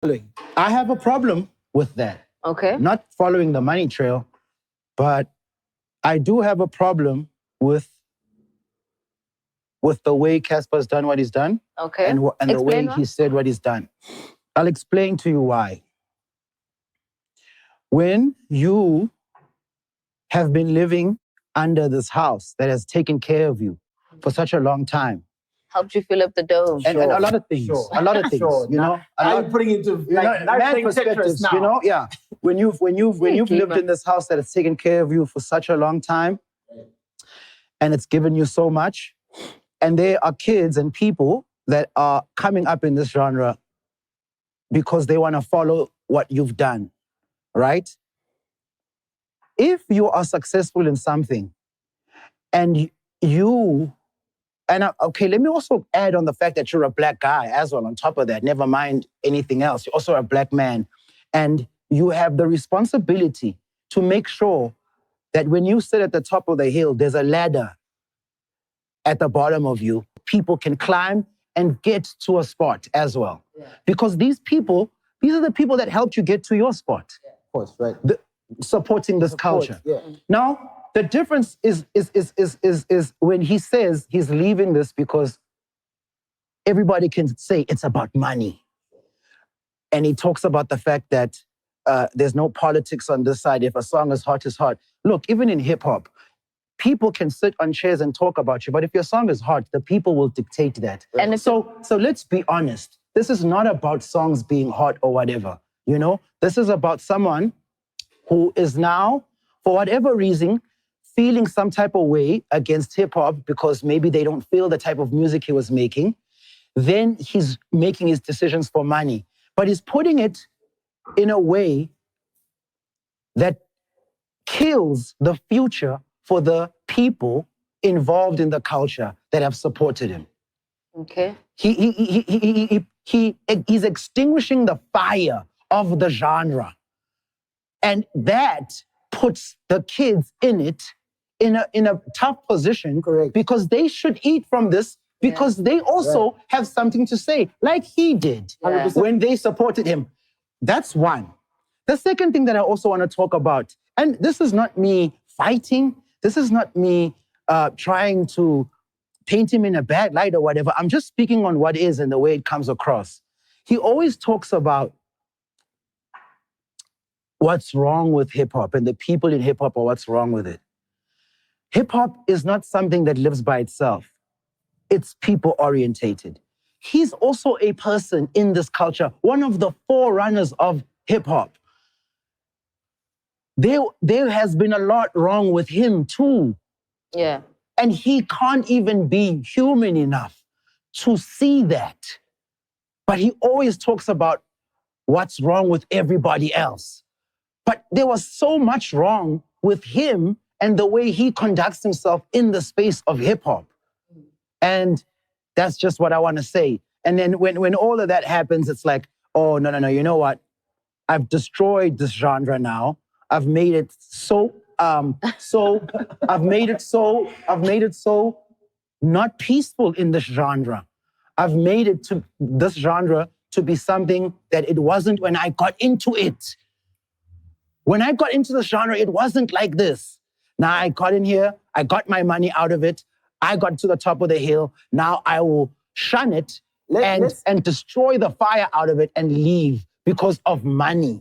I have a problem with that. Okay. Not following the money trail, but I do have a problem with the way Casper's done what he's done. Okay. And the way why? he said what he's done. I'll explain to you why. When you have been living under this house that has taken care of you for such a long time, helped you fill up the dome. and a lot of things, a lot of things, you know. Now you're putting into mad perspectives, you know. Yeah, when you've lived in this house that has taken care of you for such a long time, and it's given you so much, and there are kids and people that are coming up in this genre because they want to follow what you've done, right? If you are successful in something, and okay, let me also add on the fact that you're a black guy as well on top of that. Never mind anything else. You're also a black man. And you have the responsibility to make sure that when you sit at the top of the hill, there's a ladder at the bottom of you. People can climb and get to a spot as well. Yeah. Because these are the people that helped you get to your spot. Yeah, of course, right. Supporting this culture. Yeah. Now, the difference is when he says he's leaving this because everybody can say it's about money. And he talks about the fact that there's no politics on this side. If a song is hot, it's hot. Look, even in hip hop, people can sit on chairs and talk about you, but if your song is hot, the people will dictate that. Right. And so let's be honest. This is not about songs being hot or whatever, you know? This is about someone who is now, for whatever reason, feeling some type of way against hip-hop because maybe they don't feel the type of music he was making. Then he's making his decisions for money. But he's putting it in a way that kills the future for the people involved in the culture that have supported him. Okay. He's extinguishing the fire of the genre. And that puts the kids in it in a tough position. Correct. Because they should eat from this because they also have something to say, like he did when they supported him. That's one. The second thing that I also want to talk about, and this is not me fighting, this is not me trying to paint him in a bad light or whatever. I'm just speaking on what is and the way it comes across. He always talks about what's wrong with hip-hop and the people in hip-hop are what's wrong with it. Hip-hop is not something that lives by itself. It's people-orientated. He's also a person in this culture, one of the forerunners of hip-hop. There has been a lot wrong with him too. Yeah. And he can't even be human enough to see that. But he always talks about what's wrong with everybody else. But there was so much wrong with him and the way he conducts himself in the space of hip-hop. And that's just what I want to say. And then when all of that happens, it's like, oh, no, you know what? I've destroyed this genre now. I've made it so I've made it so not peaceful in this genre. I've made this genre to be something that it wasn't when I got into it. When I got into the genre, it wasn't like this. Now I got in here, I got my money out of it, I got to the top of the hill, now I will shun it and destroy the fire out of it and leave because of money.